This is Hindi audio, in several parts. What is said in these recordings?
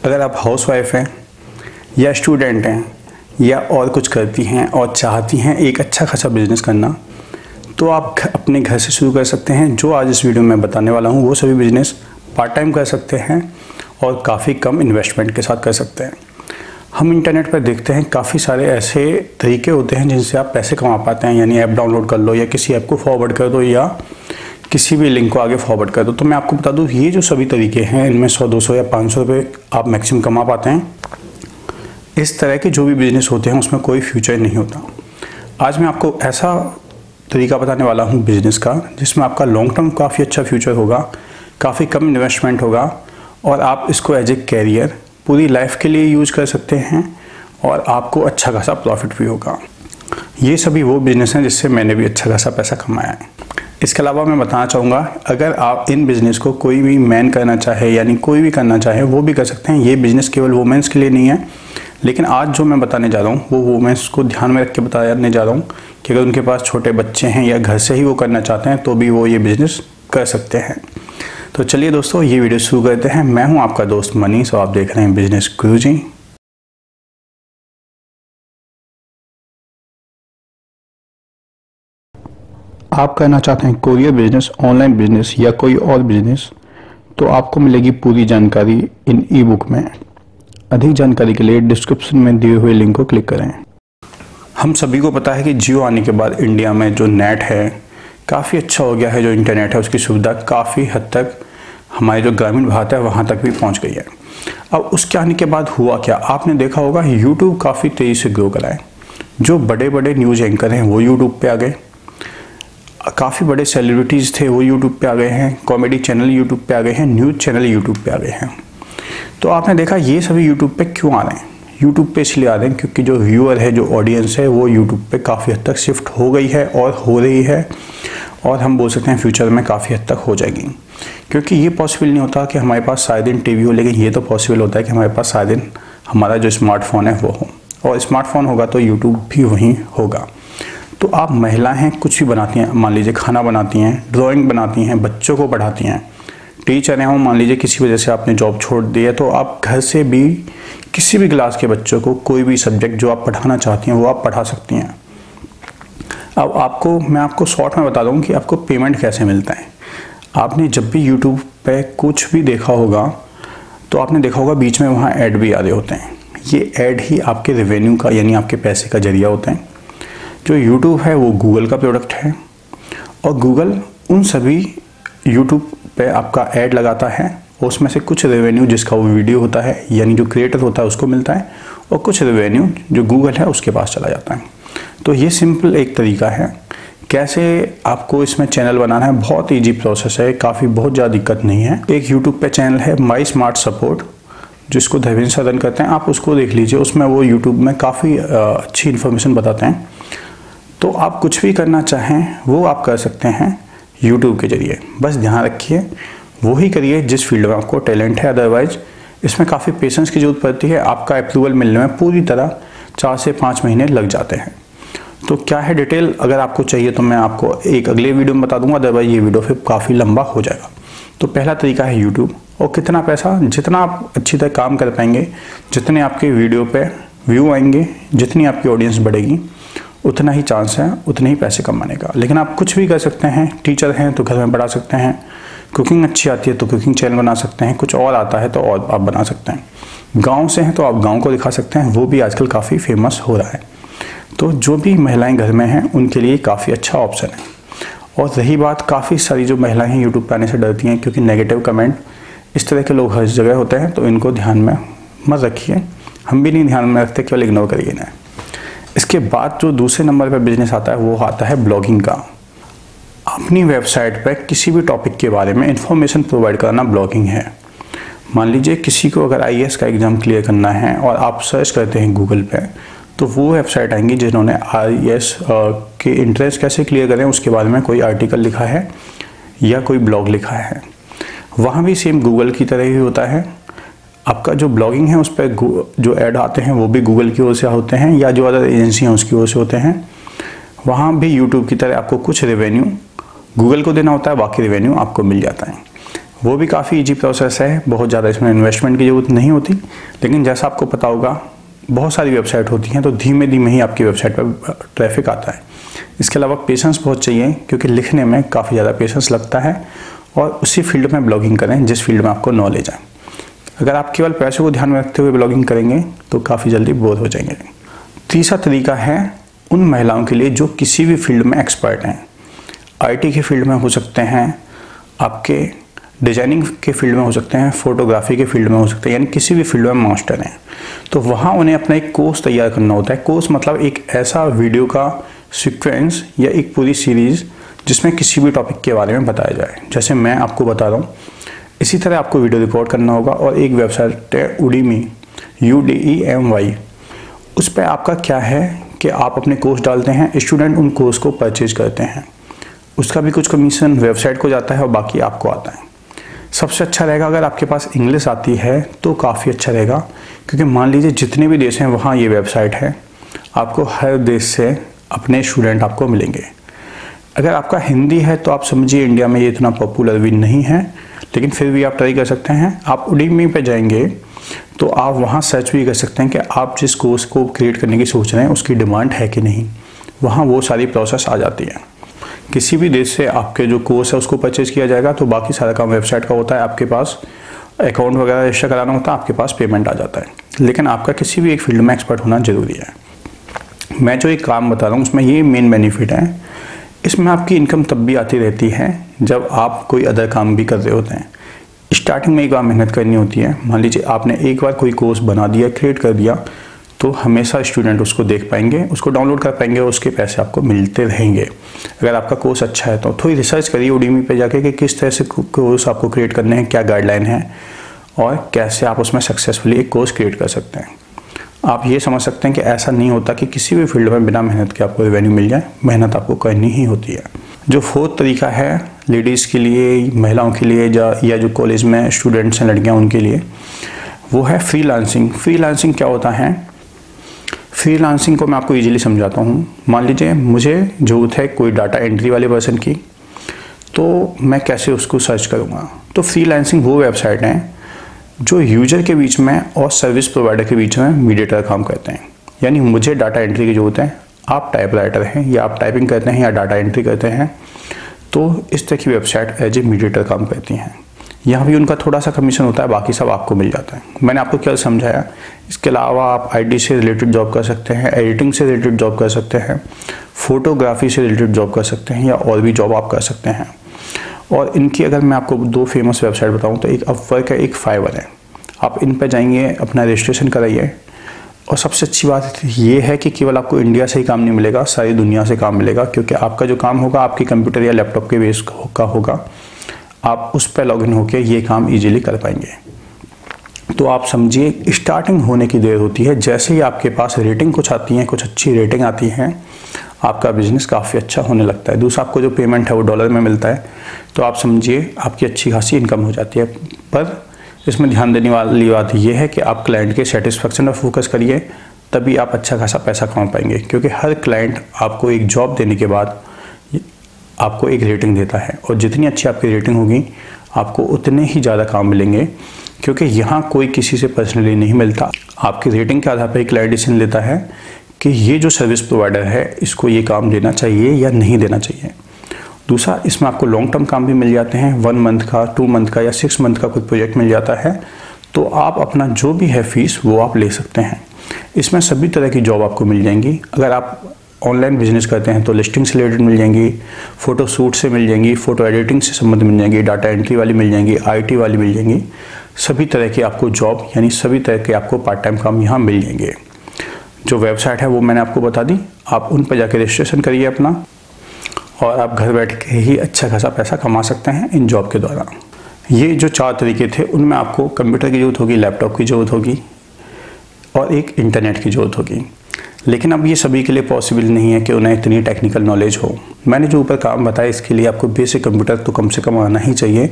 अगर आप हाउसवाइफ हैं या स्टूडेंट हैं या और कुछ करती हैं और चाहती हैं एक अच्छा खासा बिजनेस करना, तो आप अपने घर से शुरू कर सकते हैं। जो आज इस वीडियो में बताने वाला हूँ वो सभी बिजनेस पार्ट टाइम कर सकते हैं और काफ़ी कम इन्वेस्टमेंट के साथ कर सकते हैं। हम इंटरनेट पर देखते हैं काफ़ी सारे ऐसे तरीके होते हैं जिनसे आप पैसे कमा पाते हैं, यानी ऐप डाउनलोड कर लो या किसी ऐप को फॉरवर्ड कर दो या किसी भी लिंक को आगे फॉरवर्ड कर दो। तो मैं आपको बता दूं, ये जो सभी तरीके हैं इनमें 100, 200 या 500 रुपये आप मैक्सिमम कमा पाते हैं। इस तरह के जो भी बिजनेस होते हैं उसमें कोई फ्यूचर नहीं होता। आज मैं आपको ऐसा तरीका बताने वाला हूँ बिजनेस का जिसमें आपका लॉन्ग टर्म काफ़ी अच्छा फ्यूचर होगा, काफ़ी कम इन्वेस्टमेंट होगा और आप इसको एज ए कैरियर पूरी लाइफ के लिए यूज कर सकते हैं और आपको अच्छा खासा प्रॉफिट भी होगा। ये सभी वो बिजनेस हैं जिससे मैंने भी अच्छा खासा पैसा कमाया है। इसके अलावा मैं बताना चाहूँगा, अगर आप इन बिज़नेस को कोई भी मैन करना चाहे यानी कोई भी करना चाहे वो भी कर सकते हैं। ये बिज़नेस केवल वुमेन्स के लिए नहीं है, लेकिन आज जो मैं बताने जा रहा हूँ वो वुमेन्स को ध्यान में रख के बताने जा रहा हूँ कि अगर उनके पास छोटे बच्चे हैं या घर से ही वो करना चाहते हैं तो भी वो ये बिज़नेस कर सकते हैं। तो चलिए दोस्तों, ये वीडियो शुरू करते हैं। मैं हूँ आपका दोस्त मनीष और आप देख रहे हैं बिजनेस गुरुजी। आप करना चाहते हैं कोरियर बिजनेस, ऑनलाइन बिजनेस या कोई और बिजनेस, तो आपको मिलेगी पूरी जानकारी इन ई बुक में। अधिक जानकारी के लिए डिस्क्रिप्शन में दिए हुए लिंक को क्लिक करें। हम सभी को पता है कि जियो आने के बाद इंडिया में जो नेट है काफ़ी अच्छा हो गया है। जो इंटरनेट है उसकी सुविधा काफ़ी हद तक हमारे जो ग्रामीण भारत है वहाँ तक भी पहुँच गई है। अब उसके आने के बाद हुआ क्या, आपने देखा होगा यूट्यूब काफ़ी तेज़ी से ग्रो करा है। जो बड़े बड़े न्यूज़ एंकर हैं वो यूट्यूब पे आ गए, काफ़ी बड़े सेलिब्रिटीज़ थे वो यूट्यूब पे आ गए हैं, कॉमेडी चैनल यूट्यूब पे आ गए हैं, न्यूज़ चैनल यूट्यूब पे आ गए हैं। तो आपने देखा ये सभी यूट्यूब पे क्यों आ रहे हैं? यूट्यूब पे इसलिए आ रहे हैं क्योंकि जो व्यूअर है, जो ऑडियंस है वो यूट्यूब पे काफ़ी हद तक शिफ्ट हो गई है और हो रही है, और हम बोल सकते हैं फ्यूचर में काफ़ी हद तक हो जाएगी। क्योंकि ये पॉसिबल नहीं होता कि हमारे पास सारे दिन टीवी हो, लेकिन ये तो पॉसिबल होता है कि हमारे पास सारे दिन हमारा जो स्मार्टफोन है वो हो, और स्मार्टफोन होगा तो यूट्यूब भी वहीं होगा। तो आप महिला हैं, कुछ भी बनाती हैं, मान लीजिए खाना बनाती हैं, ड्राइंग बनाती हैं, बच्चों को पढ़ाती हैं, टीचर हैं, मान लीजिए किसी वजह से आपने जॉब छोड़ दी है तो आप घर से भी किसी भी क्लास के बच्चों को कोई भी सब्जेक्ट जो आप पढ़ाना चाहती हैं वो आप पढ़ा सकती हैं। अब मैं आपको शॉर्ट में बता दूं कि आपको पेमेंट कैसे मिलता है। आपने जब भी यूट्यूब पे कुछ भी देखा होगा तो आपने देखा होगा बीच में वहाँ ऐड भी आ रहे होते हैं। ये ऐड ही आपके रेवेन्यू का यानी आपके पैसे का जरिया होता है। जो यूट्यूब है वो गूगल का प्रोडक्ट है और गूगल उन सभी यूट्यूब पे आपका ऐड लगाता है, उसमें से कुछ रेवेन्यू जिसका वो वीडियो होता है यानी जो क्रिएटर होता है उसको मिलता है, और कुछ रेवेन्यू जो गूगल है उसके पास चला जाता है। तो ये सिंपल एक तरीका है कैसे आपको इसमें चैनल बनाना है। बहुत ईजी प्रोसेस है, बहुत ज़्यादा दिक्कत नहीं है। एक यूट्यूब पे चैनल है माई स्मार्ट सपोर्ट, जिसको धर्मेंद्र सर रन करते हैं, आप उसको देख लीजिए। उसमें वो यूट्यूब में काफ़ी अच्छी इन्फॉर्मेशन बताते हैं। तो आप कुछ भी करना चाहें वो आप कर सकते हैं यूट्यूब के जरिए। बस ध्यान रखिए वो ही करिए जिस फील्ड में आपको टैलेंट है, अदरवाइज इसमें काफ़ी पेशेंस की जरूरत पड़ती है। आपका अप्रूवल मिलने में पूरी तरह 4 से 5 महीने लग जाते हैं। तो क्या है डिटेल, अगर आपको चाहिए तो मैं आपको एक अगले वीडियो में बता दूंगा, अदरवाइज ये वीडियो फिर काफ़ी लंबा हो जाएगा। तो पहला तरीका है यूट्यूब, और कितना पैसा, जितना आप अच्छी तरह काम कर पाएंगे, जितने आपके वीडियो पे व्यू आएंगे, जितनी आपकी ऑडियंस बढ़ेगी, उतना ही चांस है उतने ही पैसे कमाने का। लेकिन आप कुछ भी कर सकते हैं। टीचर हैं तो घर में पढ़ा सकते हैं, कुकिंग अच्छी आती है तो कुकिंग चैनल बना सकते हैं, कुछ और आता है तो और आप बना सकते हैं, गांव से हैं तो आप गांव को दिखा सकते हैं, वो भी आजकल काफ़ी फेमस हो रहा है। तो जो भी महिलाएं घर में हैं उनके लिए काफ़ी अच्छा ऑप्शन है। और रही बात, काफ़ी सारी जो महिलाएं हैं यूट्यूब पर आने से डरती हैं क्योंकि नेगेटिव कमेंट इस तरह के लोग हर जगह होते हैं, तो इनको ध्यान में मत रखिए। हम भी नहीं ध्यान में रखते, केवल इग्नोर करिए ना। इसके बाद जो दूसरे नंबर पर बिजनेस आता है वो आता है ब्लॉगिंग का। अपनी वेबसाइट पर किसी भी टॉपिक के बारे में इंफॉर्मेशन प्रोवाइड करना ब्लॉगिंग है। मान लीजिए किसी को अगर IAS का एग्ज़ाम क्लियर करना है और आप सर्च करते हैं गूगल पे, तो वो वेबसाइट आएंगी जिन्होंने IAS के एंट्रेंस कैसे क्लियर करें उसके बारे में कोई आर्टिकल लिखा है या कोई ब्लॉग लिखा है। वहाँ भी सेम गूगल की तरह ही होता है। आपका जो ब्लॉगिंग है उस पर जो ऐड आते हैं वो भी गूगल की ओर से होते हैं या जो अदर एजेंसी हैं उसकी ओर से होते हैं। वहाँ भी यूट्यूब की तरह आपको कुछ रेवेन्यू गूगल को देना होता है, बाकी रेवेन्यू आपको मिल जाता है। वो भी काफ़ी ईजी प्रोसेस है, बहुत ज़्यादा इसमें इन्वेस्टमेंट की ज़रूरत नहीं होती। लेकिन जैसा आपको पता होगा बहुत सारी वेबसाइट होती हैं, तो धीमे धीमे ही आपकी वेबसाइट पर ट्रैफिक आता है। इसके अलावा पेशेंस बहुत चाहिए, क्योंकि लिखने में काफ़ी ज़्यादा पेशेंस लगता है। और उसी फील्ड में ब्लॉगिंग करें जिस फील्ड में आपको नॉलेज है। अगर आप केवल पैसे को ध्यान में रखते हुए ब्लॉगिंग करेंगे तो काफ़ी जल्दी बोर हो जाएंगे। तीसरा तरीका है उन महिलाओं के लिए जो किसी भी फील्ड में एक्सपर्ट हैं। IT के फील्ड में हो सकते हैं, आपके डिजाइनिंग के फील्ड में हो सकते हैं, फोटोग्राफी के फील्ड में हो सकते हैं, यानी किसी भी फील्ड में मास्टर हैं। तो वहाँ उन्हें अपना एक कोर्स तैयार करना होता है। कोर्स मतलब एक ऐसा वीडियो का सीक्वेंस या एक पूरी सीरीज़ जिसमें किसी भी टॉपिक के बारे में बताया जाए, जैसे मैं आपको बता रहा हूँ। इसी तरह आपको वीडियो रिकॉर्ड करना होगा। और एक वेबसाइट है Udemy, UDEMY। उस पर आपका क्या है कि आप अपने कोर्स डालते हैं, स्टूडेंट उन कोर्स को परचेज करते हैं, उसका भी कुछ कमीशन वेबसाइट को जाता है और बाकी आपको आता है। सबसे अच्छा रहेगा अगर आपके पास इंग्लिश आती है तो काफ़ी अच्छा रहेगा, क्योंकि मान लीजिए जितने भी देश हैं वहाँ ये वेबसाइट है, आपको हर देश से अपने स्टूडेंट आपको मिलेंगे। अगर आपका हिंदी है तो आप समझिए इंडिया में ये इतना पॉपुलर भी नहीं है, लेकिन फिर भी आप ट्राई कर सकते हैं। आप Udemy पे जाएंगे तो आप वहाँ सर्च भी कर सकते हैं कि आप जिस कोर्स को क्रिएट करने की सोच रहे हैं उसकी डिमांड है कि नहीं। वहाँ वो सारी प्रोसेस आ जाती है। किसी भी देश से आपके जो कोर्स है उसको परचेज किया जाएगा, तो बाकी सारा काम वेबसाइट का होता है। आपके पास अकाउंट वगैरह रजिस्टर कराना होता है, आपके पास पेमेंट आ जाता है। लेकिन आपका किसी भी एक फील्ड में एक्सपर्ट होना ज़रूरी है। मैं जो एक काम बता रहा हूँ उसमें ये मेन बेनिफिट है। इसमें आपकी इनकम तब भी आती रहती है जब आप कोई अदर काम भी कर रहे होते हैं। स्टार्टिंग में एक बार मेहनत करनी होती है। मान लीजिए आपने एक बार कोई कोर्स बना दिया, क्रिएट कर दिया, तो हमेशा स्टूडेंट उसको देख पाएंगे, उसको डाउनलोड कर पाएंगे और उसके पैसे आपको मिलते रहेंगे। अगर आपका कोर्स अच्छा है तो थोड़ी रिसर्च करिए Udemy पे जाके कि किस तरह से कोर्स आपको क्रिएट करने हैं, क्या गाइडलाइन है और कैसे आप उसमें सक्सेसफुली एक कोर्स क्रिएट कर सकते हैं। आप ये समझ सकते हैं कि ऐसा नहीं होता कि किसी भी फील्ड में बिना मेहनत के आपको रेवेन्यू मिल जाए, मेहनत आपको करनी ही होती है। जो फोर्थ तरीका है लेडीज़ के लिए, महिलाओं के लिए या जो कॉलेज में स्टूडेंट्स हैं लड़कियां उनके लिए, वो है फ्रीलांसिंग। फ्रीलांसिंग क्या होता है? फ्रीलांसिंग को मैं आपको ईजिली समझाता हूँ। मान लीजिए मुझे ज़रूरत है कोई डाटा एंट्री वाले पर्सन की, तो मैं कैसे उसको सर्च करूँगा? तो फ्रीलांसिंग वो वेबसाइट है जो यूजर के बीच में और सर्विस प्रोवाइडर के बीच में मीडिएटर काम करते हैं। यानी मुझे डाटा एंट्री की ज़रूरत है, आप टाइप राइटर हैं या आप टाइपिंग करते हैं या डाटा एंट्री करते हैं, तो इस तरह की वेबसाइट एज ए मीडिएटर काम करती हैं। यहाँ भी उनका थोड़ा सा कमीशन होता है, बाकी सब आपको मिल जाता है। मैंने आपको क्या समझाया। इसके अलावा आप IT से रिलेटेड जॉब कर सकते हैं, एडिटिंग से रिलेटेड जॉब कर सकते हैं, फोटोग्राफी से रिलेटेड जॉब कर सकते हैं, या और भी जॉब आप कर सकते हैं। और इनकी अगर मैं आपको दो फेमस वेबसाइट बताऊँ तो एक अपवर्क है, एक फाइवर है। आप इन पर जाएंगे, अपना रजिस्ट्रेशन कराइए। और सबसे अच्छी बात ये है कि केवल आपको इंडिया से ही काम नहीं मिलेगा, सारी दुनिया से काम मिलेगा, क्योंकि आपका जो काम होगा आपके कंप्यूटर या लैपटॉप के बेस का होगा। आप उस पर लॉगिन होकर ये काम इजीली कर पाएंगे। तो आप समझिए स्टार्टिंग होने की देर होती है, जैसे ही आपके पास रेटिंग कुछ आती है, कुछ अच्छी रेटिंग आती है, आपका बिजनेस काफ़ी अच्छा होने लगता है। दूसरा, आपको जो पेमेंट है वो डॉलर में मिलता है, तो आप समझिए आपकी अच्छी खासी इनकम हो जाती है। पर इसमें ध्यान देने वाली बात यह है कि आप क्लाइंट के सेटिस्फेक्शन पर फोकस करिए, तभी आप अच्छा खासा पैसा कमा पाएंगे। क्योंकि हर क्लाइंट आपको एक जॉब देने के बाद आपको एक रेटिंग देता है, और जितनी अच्छी आपकी रेटिंग होगी आपको उतने ही ज़्यादा काम मिलेंगे। क्योंकि यहाँ कोई किसी से पर्सनली नहीं मिलता, आपकी रेटिंग के आधार पर क्लाइंट डिसीजन लेता है कि ये जो सर्विस प्रोवाइडर है इसको ये काम देना चाहिए या नहीं देना चाहिए। दूसरा, इसमें आपको लॉन्ग टर्म काम भी मिल जाते हैं, 1 मंथ का, 2 मंथ का या 6 मंथ का कोई प्रोजेक्ट मिल जाता है, तो आप अपना जो भी है फीस वो आप ले सकते हैं। इसमें सभी तरह की जॉब आपको मिल जाएंगी। अगर आप ऑनलाइन बिजनेस करते हैं तो लिस्टिंग से रिलेटेड मिल जाएंगी, फ़ोटो शूट से मिल जाएंगी, फ़ोटो एडिटिंग से संबंध मिल जाएंगी, डाटा एंट्री वाली मिल जाएंगी, IT वाली मिल जाएंगी। सभी तरह की आपको जॉब यानी सभी तरह के आपको पार्ट टाइम काम यहाँ मिल जाएंगे। जो वेबसाइट है वो मैंने आपको बता दी, आप उन पर जाकर रजिस्ट्रेशन करिए अपना, और आप घर बैठ के ही अच्छा खासा पैसा कमा सकते हैं इन जॉब के द्वारा। ये जो 4 तरीके थे उनमें आपको कंप्यूटर की ज़रूरत होगी, लैपटॉप की ज़रूरत होगी और एक इंटरनेट की ज़रूरत होगी। लेकिन अब ये सभी के लिए पॉसिबल नहीं है कि उन्हें इतनी टेक्निकल नॉलेज हो। मैंने जो ऊपर काम बताया इसके लिए आपको बेसिक कंप्यूटर तो कम से कम आना ही चाहिए,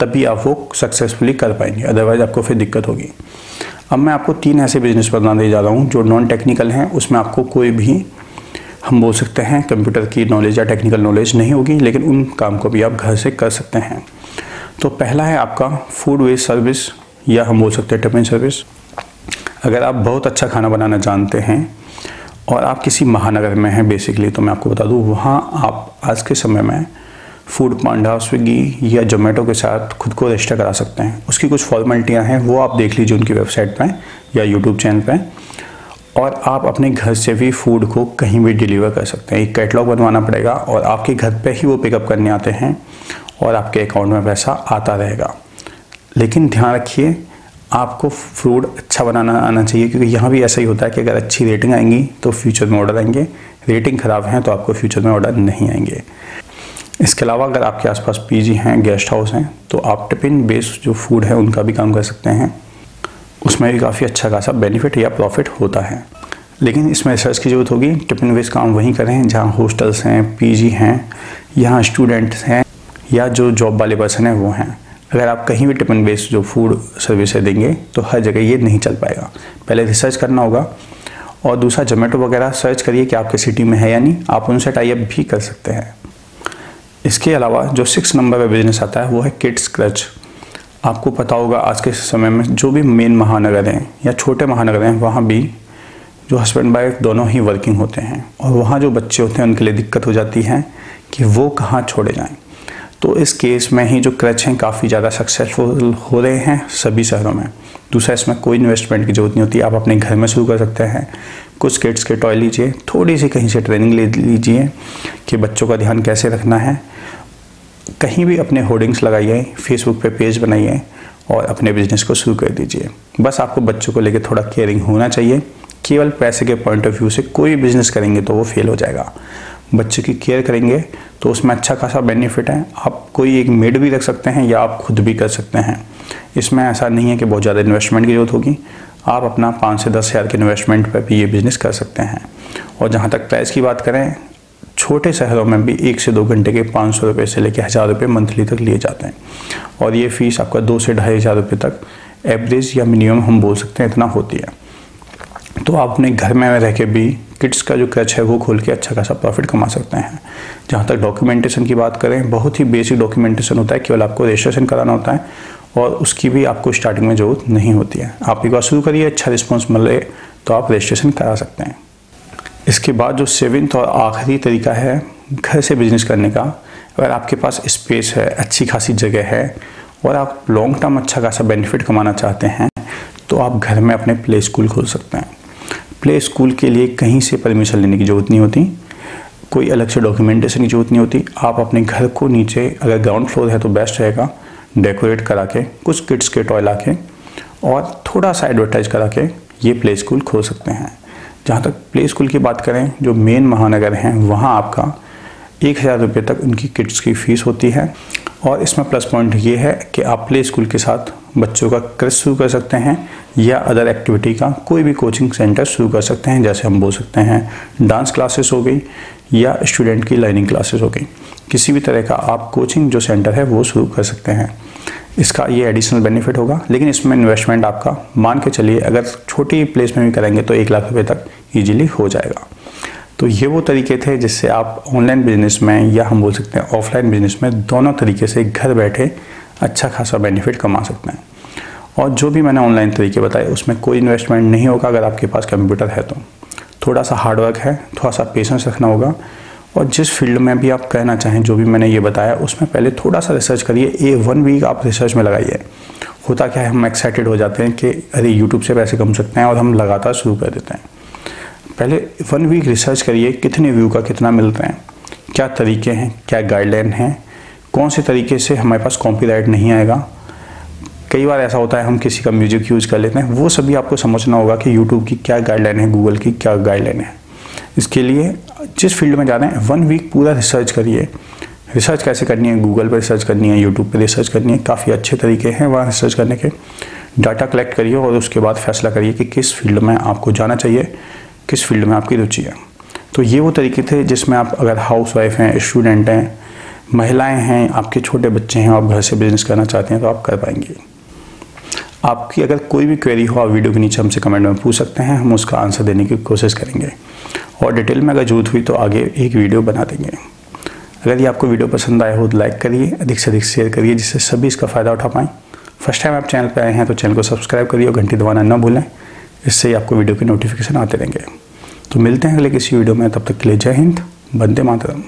तभी आप वो सक्सेसफुली कर पाएंगे, अदरवाइज़ आपको फिर दिक्कत होगी। अब मैं आपको 3 ऐसे बिजनेस बताने जा रहा हूँ जो नॉन टेक्निकल हैं। उसमें आपको कोई भी, हम बोल सकते हैं, कंप्यूटर की नॉलेज या टेक्निकल नॉलेज नहीं होगी, लेकिन उन काम को भी आप घर से कर सकते हैं। तो पहला है आपका फूड वेस्ट सर्विस, या हम बोल सकते हैं टिफिन सर्विस। अगर आप बहुत अच्छा खाना बनाना जानते हैं और आप किसी महानगर में हैं बेसिकली, तो मैं आपको बता दूं वहाँ आप आज के समय में फूड पांडा, स्विगी या जोमेटो के साथ खुद को रजिस्टर करा सकते हैं। उसकी कुछ फॉर्मेलिटियाँ हैं, वो आप देख लीजिए उनकी वेबसाइट पर या यूट्यूब चैनल पर, और आप अपने घर से भी फूड को कहीं भी डिलीवर कर सकते हैं। एक कैटलॉग बनवाना पड़ेगा और आपके घर पे ही वो पिकअप करने आते हैं और आपके अकाउंट में पैसा आता रहेगा। लेकिन ध्यान रखिए, आपको फूड अच्छा बनाना आना चाहिए, क्योंकि यहाँ भी ऐसा ही होता है कि अगर अच्छी रेटिंग आएंगी तो फ्यूचर में ऑर्डर आएंगे, रेटिंग ख़राब है तो आपको फ्यूचर में ऑर्डर नहीं आएंगे। इसके अलावा अगर आपके आसपास पीजी हैं, गेस्ट हाउस हैं, तो आप टिफिन बेस्ड जो फूड है उनका भी काम कर सकते हैं। उसमें भी काफ़ी अच्छा खासा बेनिफिट या प्रॉफिट होता है। लेकिन इसमें रिसर्च की ज़रूरत होगी। टिफिन बेस्ड काम वहीं करें जहाँ हॉस्टल्स हैं, पीजी हैं, यहाँ स्टूडेंट्स हैं या जो जॉब वाले पर्सन हैं वो हैं। अगर आप कहीं भी टिफिन बेस्ड जो फूड सर्विसेज देंगे तो हर जगह ये नहीं चल पाएगा। पहले रिसर्च करना होगा, और दूसरा जोमेटो वगैरह सर्च करिए कि आपके सिटी में है या नहीं, आप उनसे टाई अप भी कर सकते हैं। इसके अलावा जो 6 नंबर पे बिजनेस आता है वो है किड्स क्रच। आपको पता होगा आज के समय में जो भी मेन महानगर हैं या छोटे महानगर हैं, वहाँ भी जो हस्बैंड वाइफ दोनों ही वर्किंग होते हैं, और वहाँ जो बच्चे होते हैं उनके लिए दिक्कत हो जाती है कि वो कहाँ छोड़े जाएं। तो इस केस में ही जो क्रच हैं काफ़ी ज़्यादा सक्सेसफुल हो रहे हैं सभी शहरों में। दूसरा, इसमें कोई इन्वेस्टमेंट की ज़रूरत नहीं होती, आप अपने घर में शुरू कर सकते हैं। कुछ किड्स के टॉय लीजिए, थोड़ी सी कहीं से ट्रेनिंग ले लीजिए कि बच्चों का ध्यान कैसे रखना है। कहीं भी अपने होर्डिंग्स लगाइए, फेसबुक पे पेज बनाइए और अपने बिजनेस को शुरू कर दीजिए। बस आपको बच्चों को लेकर थोड़ा केयरिंग होना चाहिए। केवल पैसे के पॉइंट ऑफ व्यू से कोई बिजनेस करेंगे तो वो फेल हो जाएगा। बच्चे की केयर करेंगे तो उसमें अच्छा खासा बेनिफिट है। आप कोई एक मेड भी रख सकते हैं या आप खुद भी कर सकते हैं। इसमें ऐसा नहीं है कि बहुत ज़्यादा इन्वेस्टमेंट की जरूरत होगी। आप अपना 5 से 10 हज़ार के इन्वेस्टमेंट पर भी ये बिज़नेस कर सकते हैं। और जहाँ तक प्राइस की बात करें, छोटे शहरों में भी 1 से 2 घंटे के 500 रुपये से लेकर 1000 रुपये मंथली तक लिए जाते हैं, और ये फ़ीस आपका 2 से 2,500 रुपये तक एवरेज या मिनिमम हम बोल सकते हैं इतना होती है। तो आप अपने घर में रह के भी किड्स का जो क्रच है वो खोल के अच्छा खासा प्रॉफिट कमा सकते हैं। जहाँ तक डॉक्यूमेंटेशन की बात करें, बहुत ही बेसिक डॉक्यूमेंटेशन होता है, केवल आपको रजिस्ट्रेशन कराना होता है, और उसकी भी आपको स्टार्टिंग में ज़रूरत नहीं होती है। आप एक बार शुरू करिए, अच्छा रिस्पॉन्स मिले तो आप रजिस्ट्रेशन करा सकते हैं। इसके बाद जो 7वां और आखिरी तरीका है घर से बिजनेस करने का, अगर आपके पास स्पेस है, अच्छी खासी जगह है और आप लॉन्ग टर्म अच्छा खासा बेनिफिट कमाना चाहते हैं, तो आप घर में अपने प्ले स्कूल खोल सकते हैं। प्ले स्कूल के लिए कहीं से परमिशन लेने की ज़रूरत नहीं होती, कोई अलग से डॉक्यूमेंटेशन की ज़रूरत नहीं होती। आप अपने घर को नीचे, अगर ग्राउंड फ्लोर है तो बेस्ट रहेगा, डेकोरेट करा के कुछ किड्स के टॉय ला के और थोड़ा सा एडवर्टाइज करा के ये प्ले स्कूल खोल सकते हैं। जहाँ तक प्ले स्कूल की बात करें, जो मेन महानगर हैं वहाँ आपका 1000 रुपये तक उनकी किड्स की फ़ीस होती है। और इसमें प्लस पॉइंट ये है कि आप प्ले स्कूल के साथ बच्चों का क्रच शुरू कर सकते हैं या अदर एक्टिविटी का कोई भी कोचिंग सेंटर शुरू कर सकते हैं। जैसे हम बोल सकते हैं डांस क्लासेस हो गई या स्टूडेंट की लर्निंग क्लासेस हो गई, किसी भी तरह का आप कोचिंग जो सेंटर है वो शुरू कर सकते हैं। इसका ये एडिशनल बेनिफिट होगा, लेकिन इसमें इन्वेस्टमेंट आपका मान के चलिए अगर छोटी प्लेस में भी करेंगे तो 1 लाख रुपये तक ईजिली हो जाएगा। तो ये वो तरीके थे जिससे आप ऑनलाइन बिजनेस में या हम बोल सकते हैं ऑफलाइन बिजनेस में दोनों तरीके से घर बैठे अच्छा खासा बेनिफिट कमा सकते हैं। और जो भी मैंने ऑनलाइन तरीके बताए उसमें कोई इन्वेस्टमेंट नहीं होगा अगर आपके पास कंप्यूटर है तो। थोड़ा सा हार्डवर्क है, थोड़ा सा पेशेंस रखना होगा, और जिस फील्ड में भी आप कहना चाहें जो भी मैंने ये बताया उसमें पहले थोड़ा सा रिसर्च करिए। 1 वीक आप रिसर्च में लगाइए। होता क्या है, हम एक्साइटेड हो जाते हैं कि अरे यूट्यूब से पैसे कमा सकते हैं और हम लगातार शुरू कर देते हैं। पहले 1 वीक रिसर्च करिए, कितने व्यू का कितना मिलता है, क्या तरीके हैं, क्या गाइडलाइन हैं, कौन से तरीके से हमारे पास कॉपीराइट नहीं आएगा। कई बार ऐसा होता है हम किसी का म्यूजिक यूज़ कर लेते हैं, वो सभी आपको समझना होगा कि यूट्यूब की क्या गाइडलाइन है, गूगल की क्या गाइडलाइन है। इसके लिए जिस फील्ड में जा रहे हैं 1 वीक पूरा रिसर्च करिए। रिसर्च कैसे करनी है, गूगल पर रिसर्च करनी है, यूट्यूब पर रिसर्च करनी है, काफ़ी अच्छे तरीके हैं वहाँ रिसर्च करने के। डाटा कलेक्ट करिए और उसके बाद फैसला करिए कि किस फील्ड में आपको जाना चाहिए, किस फील्ड में आपकी रुचि है। तो ये वो तरीके थे जिसमें आप अगर हाउसवाइफ हैं, स्टूडेंट हैं, महिलाएं हैं, आपके छोटे बच्चे हैं, आप घर से बिजनेस करना चाहते हैं तो आप कर पाएंगे। आपकी अगर कोई भी क्वेरी हो आप वीडियो के नीचे हमसे कमेंट में पूछ सकते हैं, हम उसका आंसर देने की कोशिश करेंगे और डिटेल में अगर जरूरत हुई तो आगे एक वीडियो बना देंगे। अगर ये आपको वीडियो पसंद आया हो तो लाइक करिए, अधिक से अधिक शेयर करिए, जिससे सभी इसका फ़ायदा उठा पाएँ। फर्स्ट टाइम आप चैनल पर आए हैं तो चैनल को सब्सक्राइब करिए और घंटी दबाना ना भूलें, इससे ही आपको वीडियो के नोटिफिकेशन आते रहेंगे। तो मिलते हैं अगले किसी वीडियो में, तब तक के लिए जय हिंद, वंदे मातरम।